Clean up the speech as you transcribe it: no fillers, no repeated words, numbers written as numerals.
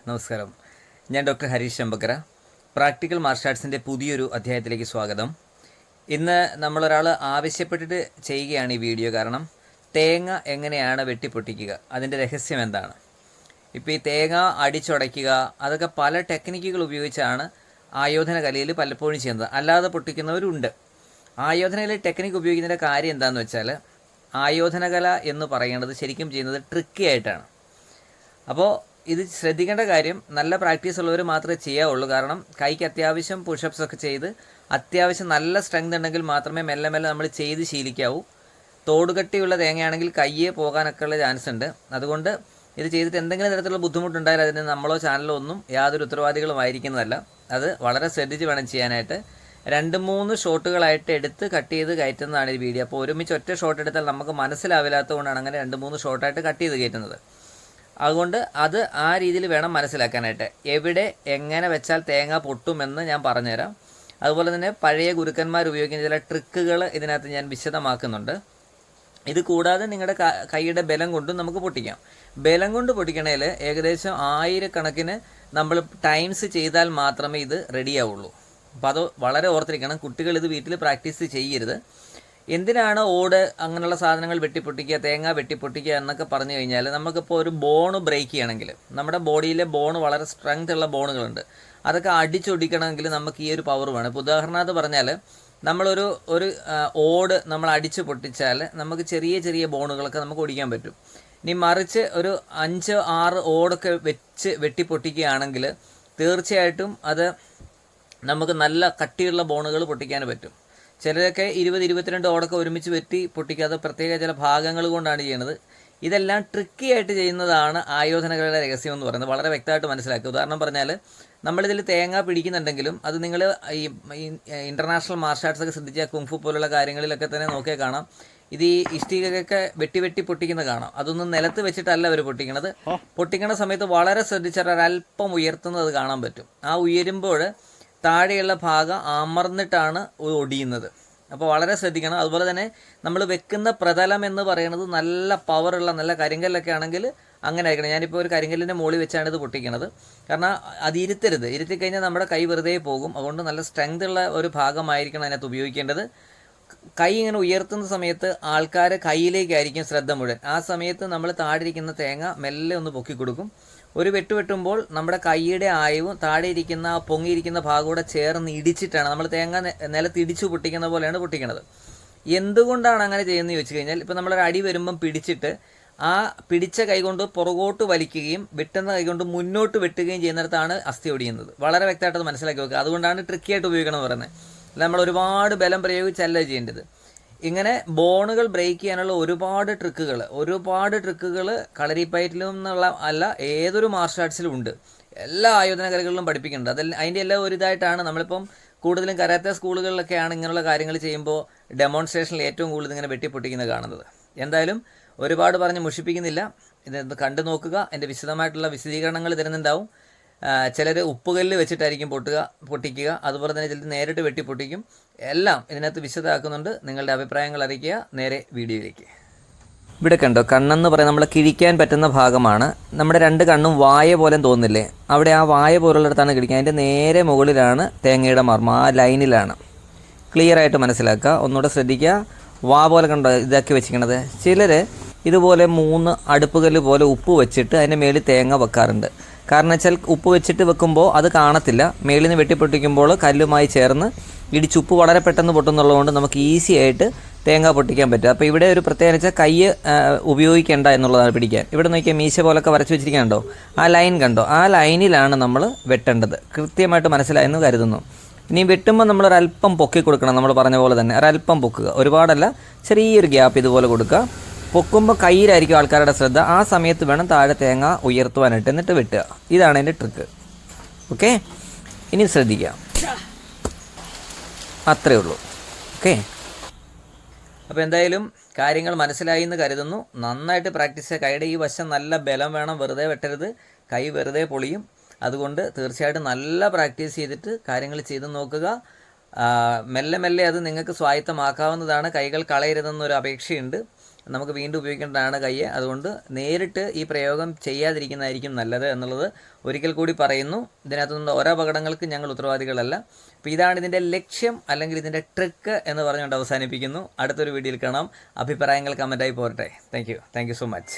നമസ്കാരം. ഞാൻ doctor Harish ശമ്പക്കര. Practical marshal ആർട്സിൻ്റെ പുതിയൊരു അധ്യായത്തിലേക്ക് സ്വാഗതം. ഇന്ന് നമ്മളൊരാൾ ആവശ്യപ്പെട്ടിട്ട് ചെയ്യുകയാണ് ഈ വീഡിയോ. കാരണം തേങ്ങ എങ്ങനെയാണ് വെട്ടിപ്പൊട്ടിക്കുക, അതിൻ്റെ രഹസ്യം എന്താണ്. ഇപ്പോൾ ഈ തേങ്ങ അടിച്ചുടയ്ക്കുക, അതൊക്കെ പല ടെക്നിക്കുകൾ ഉപയോഗിച്ചാണ് ആയോധന കലയിൽ പലപ്പോഴും ചെയ്യുന്നത്. അല്ലാതെ പൊട്ടിക്കുന്നവരുണ്ട്. ആയോധന കലയിൽ ടെക്നിക്ക് ഉപയോഗിക്കുന്നതിൻ്റെ കാര്യം എന്താണെന്ന് വെച്ചാൽ, ആയോധന കല എന്ന് പറയുന്നത് ശരിക്കും ചെയ്യുന്നത് ട്രിക്കി ആയിട്ടാണ്. അപ്പോൾ ഇത് ശ്രദ്ധിക്കേണ്ട കാര്യം, നല്ല പ്രാക്ടീസ് ഉള്ളവർ മാത്രമേ ചെയ്യാവുള്ളൂ. കാരണം കൈക്ക് അത്യാവശ്യം പുഷപ്സ് ഒക്കെ ചെയ്ത് അത്യാവശ്യം നല്ല സ്ട്രെങ്ത് ഉണ്ടെങ്കിൽ മാത്രമേ മെല്ലെ മെല്ലെ നമ്മൾ ചെയ്ത് ശീലിക്കാവൂ. തോടുകട്ടിയുള്ള തേങ്ങയാണെങ്കിൽ കയ്യെ പോകാനൊക്കെ ഉള്ള ചാൻസ് ഉണ്ട്. അതുകൊണ്ട് ഇത് ചെയ്തിട്ട് എന്തെങ്കിലും തരത്തിലുള്ള ബുദ്ധിമുട്ടുണ്ടായാൽ അതിന് നമ്മളോ ചാനലോ ഒന്നും യാതൊരു ഉത്തരവാദികളും ആയിരിക്കുന്നതല്ല. അത് വളരെ ശ്രദ്ധിച്ച് വേണം ചെയ്യാനായിട്ട്. 2-3 ഷോട്ടുകളായിട്ട് എടുത്ത് കട്ട് ചെയ്ത് കയറ്റുന്നതാണ് ഈ വീഡിയോ. അപ്പോൾ ഒരുമിച്ച് ഒറ്റ ഷോട്ട് എടുത്താൽ നമുക്ക് മനസ്സിലാവില്ലാത്തതുകൊണ്ടാണ് അങ്ങനെ 2-3 ഷോട്ടായിട്ട് കട്ട് ചെയ്ത് കയറ്റുന്നത്. അതുകൊണ്ട് അത് ആ രീതിയിൽ വേണം മനസ്സിലാക്കാനായിട്ട്. എവിടെ എങ്ങനെ വെച്ചാൽ തേങ്ങ പൊട്ടുമെന്ന് ഞാൻ പറഞ്ഞുതരാം. അതുപോലെ തന്നെ പഴയ ഗുരുക്കന്മാർ ഉപയോഗിക്കുന്ന ചില ട്രിക്കുകൾ ഇതിനകത്ത് ഞാൻ വിശദമാക്കുന്നുണ്ട്. ഇത് കൂടാതെ നിങ്ങളുടെ കൈയുടെ ബലം കൊണ്ടും നമുക്ക് പൊട്ടിക്കാം. ബലം കൊണ്ട് പൊട്ടിക്കണേൽ ഏകദേശം 1000 കണക്കിന് നമ്മൾ ടൈംസ് ചെയ്താൽ മാത്രമേ ഇത് റെഡിയാവുള്ളൂ. അപ്പോൾ അത് വളരെ ഓർത്തിരിക്കണം. കുട്ടികൾ ഇത് വീട്ടിൽ പ്രാക്ടീസ് ചെയ്യരുത്. എന്തിനാണ് ഓട് അങ്ങനെയുള്ള സാധനങ്ങൾ വെട്ടിപ്പൊട്ടിക്കുക, തേങ്ങ വെട്ടിപ്പൊട്ടിക്കുക എന്നൊക്കെ പറഞ്ഞു കഴിഞ്ഞാൽ, നമുക്കിപ്പോൾ ഒരു ബോണ് ബ്രേക്ക് ചെയ്യണമെങ്കിൽ, നമ്മുടെ ബോഡിയിലെ ബോൺ വളരെ സ്ട്രെങ്ത് ഉള്ള ബോണുകളുണ്ട്, അതൊക്കെ അടിച്ചൊടിക്കണമെങ്കിൽ നമുക്ക് ഈ ഒരു പവർ വേണം. ഇപ്പോൾ ഉദാഹരണമായിട്ട് പറഞ്ഞാൽ, നമ്മളൊരു ഓട് നമ്മൾ അടിച്ച് പൊട്ടിച്ചാൽ നമുക്ക് ചെറിയ ചെറിയ ബോണുകളൊക്കെ നമുക്ക് ഒടിക്കാൻ പറ്റും. ഇനി മറിച്ച് ഒരു 5-6 ഓടൊക്കെ വെച്ച് വെട്ടിപ്പൊട്ടിക്കുകയാണെങ്കിൽ തീർച്ചയായിട്ടും അത് നമുക്ക് നല്ല കട്ടിയുള്ള ബോണുകൾ പൊട്ടിക്കാൻ പറ്റും. ചിലരൊക്കെ 20-22 ഓടൊക്കെ ഒരുമിച്ച് വെട്ടി പൊട്ടിക്കാതെ പ്രത്യേക ചില ഭാഗങ്ങൾ കൊണ്ടാണ് ചെയ്യുന്നത്. ഇതെല്ലാം ട്രിക്കി ആയിട്ട് ചെയ്യുന്നതാണ് ആയോധനകളുടെ രഹസ്യം എന്ന് പറയുന്നത്. വളരെ വ്യക്തമായിട്ട് മനസ്സിലാക്കുക. ഉദാഹരണം പറഞ്ഞാൽ, നമ്മളിതിൽ തേങ്ങ പിടിക്കുന്നുണ്ടെങ്കിലും അത് നിങ്ങൾ ഈ ഇൻ്റർനാഷണൽ മാർഷൽ ആർട്സ് ഒക്കെ ശ്രദ്ധിച്ചാൽ, കുങ്ഫു പോലുള്ള കാര്യങ്ങളിലൊക്കെ തന്നെ നോക്കിയാൽ കാണാം, ഇത് ഈ ഇഷ്ടികയൊക്കെ വെട്ടി പൊട്ടിക്കുന്ന കാണാം. അതൊന്നും നിലത്ത് വെച്ചിട്ടല്ല അവർ പൊട്ടിക്കണത്. പൊട്ടിക്കണ സമയത്ത് വളരെ ശ്രദ്ധിച്ചാൽ ഒരല്പം ഉയർത്തുന്നത് കാണാൻ പറ്റും. ആ ഉയരുമ്പോൾ താഴെയുള്ള ഭാഗം അമർന്നിട്ടാണ് ഒടിയുന്നത്. അപ്പോൾ വളരെ ശ്രദ്ധിക്കണം. അതുപോലെ തന്നെ നമ്മൾ വെക്കുന്ന പ്രതലം എന്ന് പറയുന്നത് നല്ല പവറുള്ള നല്ല കരിങ്കല്ലൊക്കെ ആണെങ്കിൽ അങ്ങനെ ആയിരിക്കണം. ഞാനിപ്പോൾ ഒരു കരിങ്കല്ലിൻ്റെ മുകളിൽ വെച്ചാണ് ഇത് പൊട്ടിക്കുന്നത്. കാരണം അത് ഇരുത്തിക്കഴിഞ്ഞാൽ നമ്മുടെ കൈ വെറുതെ പോകും. അതുകൊണ്ട് നല്ല സ്ട്രെങ്ത് ഉള്ള ഒരു ഭാഗമായിരിക്കണം അതിനകത്ത് ഉപയോഗിക്കേണ്ടത്. കൈ ഇങ്ങനെ ഉയർത്തുന്ന സമയത്ത് ആൾക്കാർ കൈയിലേക്കായിരിക്കും ശ്രദ്ധ മുഴുവൻ. ആ സമയത്ത് നമ്മൾ താഴെയിരിക്കുന്ന തേങ്ങ മെല്ലെ ഒന്ന് പൊക്കി കൊടുക്കും. ഒരു വെട്ടുമ്പോൾ നമ്മുടെ കൈയുടെ ആയവും താഴെ ഇരിക്കുന്ന പൊങ്ങിയിരിക്കുന്ന ഭാഗം ചേർന്ന് ഇടിച്ചിട്ടാണ് നമ്മൾ തേങ്ങ നിലത്ത് ഇടിച്ചു പൊട്ടിക്കുന്ന പോലെയാണ് പൊട്ടിക്കുന്നത്. എന്തുകൊണ്ടാണ് അങ്ങനെ ചെയ്യുന്നത് ചോദിച്ചു കഴിഞ്ഞാൽ, ഇപ്പോൾ നമ്മളൊരു അടി വരുമ്പം പിടിച്ചിട്ട് ആ പിടിച്ച കൈ കൊണ്ട് പുറകോട്ട് വലിക്കുകയും വെട്ടുന്ന കൈ കൊണ്ട് മുന്നോട്ട് വെട്ടുകയും ചെയ്യുന്നിടത്താണ് അസ്ഥി ഒടിയുന്നത്. വളരെ വ്യക്തമായിട്ട് അത് മനസ്സിലാക്കി വെക്കുക. അതുകൊണ്ടാണ് ട്രിക്കിയായിട്ട് ഉപയോഗിക്കണം എന്ന് പറയുന്നത്. അല്ല നമ്മൾ ഒരുപാട് ബലം പ്രയോഗിച്ചല്ല ചെയ്യേണ്ടത്. ഇങ്ങനെ ബോണുകൾ ബ്രേക്ക് ചെയ്യാനുള്ള ഒരുപാട് ട്രിക്കുകൾ കളരിപ്പയറ്റിലും എന്നുള്ള അല്ല, ഏതൊരു മാർഷൽ ആർട്സിലും ഉണ്ട്. എല്ലാ ആയോധന കലകളിലും പഠിപ്പിക്കുന്നുണ്ട്. അതിൻ്റെ എല്ലാം ഒരു ഇതായിട്ടാണ് നമ്മളിപ്പം കൂടുതലും കരാത്തെ സ്കൂളുകളിലൊക്കെയാണ് ഇങ്ങനെയുള്ള കാര്യങ്ങൾ ചെയ്യുമ്പോൾ ഡെമോൺസ്ട്രേഷനിൽ ഏറ്റവും കൂടുതൽ ഇങ്ങനെ വെട്ടിപ്പൊട്ടിക്കുന്നത് കാണുന്നത്. എന്തായാലും ഒരുപാട് പറഞ്ഞ് മുഷിപ്പിക്കുന്നില്ല. ഇത് കണ്ടു നോക്കുക. എൻ്റെ വിശദമായിട്ടുള്ള വിശദീകരണങ്ങൾ തരുന്നുണ്ടാവും. ചിലർ ഉപ്പുകല്ല് വെച്ചിട്ടായിരിക്കും പൊട്ടിക്കുക. അതുപോലെ തന്നെ ചിലർ നേരിട്ട് വെട്ടി പൊട്ടിക്കും. എല്ലാം ഇതിനകത്ത് വിശദമാക്കുന്നുണ്ട്. നിങ്ങളുടെ അഭിപ്രായങ്ങൾ അറിയിക്കുക. നേരെ വീഡിയോയിലേക്ക്. ഇവിടെ കണ്ടോ, കണ്ണെന്ന് പറയുന്നത് നമ്മൾ കിഴിക്കാൻ പറ്റുന്ന ഭാഗമാണ്. നമ്മുടെ 2 കണ്ണും വായ പോലെ തോന്നില്ലേ, അവിടെ ആ വായ പോലുള്ളിടത്താണ് കിഴിക്കുക. അതിൻ്റെ നേരെ മുകളിലാണ് തേങ്ങയുടെ മർമ്മം, ആ ലൈനിലാണ്. ക്ലിയർ ആയിട്ട് മനസ്സിലാക്കുക. ഒന്നുകൂടെ ശ്രദ്ധിക്കുക. വാ പോലെ കണ്ടോ ഇതാക്കി വെച്ചിരിക്കണത്. ചിലർ ഇതുപോലെ 3 അടുപ്പുകല്ല് പോലെ ഉപ്പ് വെച്ചിട്ട് അതിൻ്റെ മേളിൽ തേങ്ങ വെക്കാറുണ്ട്. കാരണം വെച്ചാൽ ഉപ്പ് വെച്ചിട്ട് വെക്കുമ്പോൾ അത് കാണത്തില്ല. മേളിൽ നിന്ന് വെട്ടിപ്പൊട്ടിക്കുമ്പോൾ കല്ലുമായി ചേർന്ന് ഇടിച്ചുപ്പ് വളരെ പെട്ടെന്ന് പൊട്ടുന്നുള്ളതുകൊണ്ട് നമുക്ക് ഈസി ആയിട്ട് തേങ്ങ പൊട്ടിക്കാൻ പറ്റും. അപ്പോൾ ഇവിടെ ഒരു പ്രത്യേകത വെച്ചാൽ കൈ ഉപയോഗിക്കേണ്ട എന്നുള്ളതാണ് പിടിക്കാൻ. ഇവിടെ നോക്കിയാൽ മീശ പോലൊക്കെ വരച്ച് വെച്ചിരിക്കുന്നുണ്ടോ, ആ ലൈൻ കണ്ടോ, ആ ലൈനിലാണ് നമ്മൾ വെട്ടേണ്ടത്. കൃത്യമായിട്ട് മനസ്സിലായെന്ന് കരുതുന്നു. ഇനി വെട്ടുമ്പോൾ നമ്മളൊരല്പം പൊക്കി കൊടുക്കണം. നമ്മൾ പറഞ്ഞ പോലെ തന്നെ ഒരല്പം പൊക്കുക, ഒരുപാടല്ല, ചെറിയൊരു ഗ്യാപ്പ് ഇതുപോലെ കൊടുക്കുക. പൊക്കുമ്പോൾ കയ്യിലായിരിക്കും ആൾക്കാരുടെ ശ്രദ്ധ. ആ സമയത്ത് വേണം താഴെ തേങ്ങ ഉയർത്തുവാനായിട്ട്, എന്നിട്ട് വെട്ടുക. ഇതാണ് എൻ്റെ ട്രിക്ക്. ഓക്കെ, ഇനി ശ്രദ്ധിക്കുക. അത്രയേ ഉള്ളൂ. ഓക്കെ, അപ്പോൾ എന്തായാലും കാര്യങ്ങൾ മനസ്സിലായി എന്ന് കരുതുന്നു. നന്നായിട്ട് പ്രാക്ടീസ് ചെയ്യുക. കൈയുടെ ഈ വശം നല്ല ബലം വേണം, വെറുതെ വെട്ടരുത്. കൈ വെറുതെ പൊളിയും. അതുകൊണ്ട് തീർച്ചയായിട്ടും നല്ല പ്രാക്ടീസ് ചെയ്തിട്ട് കാര്യങ്ങൾ ചെയ്ത് നോക്കുക. മെല്ലെ മെല്ലെ അത് നിങ്ങൾക്ക് സ്വായത്തമാക്കാവുന്നതാണ്. കൈകൾ കളയരുതെന്നൊരു അപേക്ഷയുണ്ട്. നമുക്ക് വീണ്ടും ഉപയോഗിക്കേണ്ടതാണ് കയ്യ്. അതുകൊണ്ട് നേരിട്ട് ഈ പ്രയോഗം ചെയ്യാതിരിക്കുന്നതായിരിക്കും നല്ലത് എന്നുള്ളത് ഒരിക്കൽ കൂടി പറയുന്നു. ഇതിനകത്തുനിന്ന് ഓരോ അപകടങ്ങൾക്കും ഞങ്ങൾ ഉത്തരവാദികളല്ല. അപ്പോൾ ഇതാണ് ഇതിൻ്റെ ലക്ഷ്യം അല്ലെങ്കിൽ ഇതിൻ്റെ ട്രിക്ക് എന്ന് പറഞ്ഞുകൊണ്ട് അവസാനിപ്പിക്കുന്നു. അടുത്തൊരു വീഡിയോയിൽ കാണാം. അഭിപ്രായങ്ങൾ കമൻറ്റായി പോരട്ടെ. Thank you so much.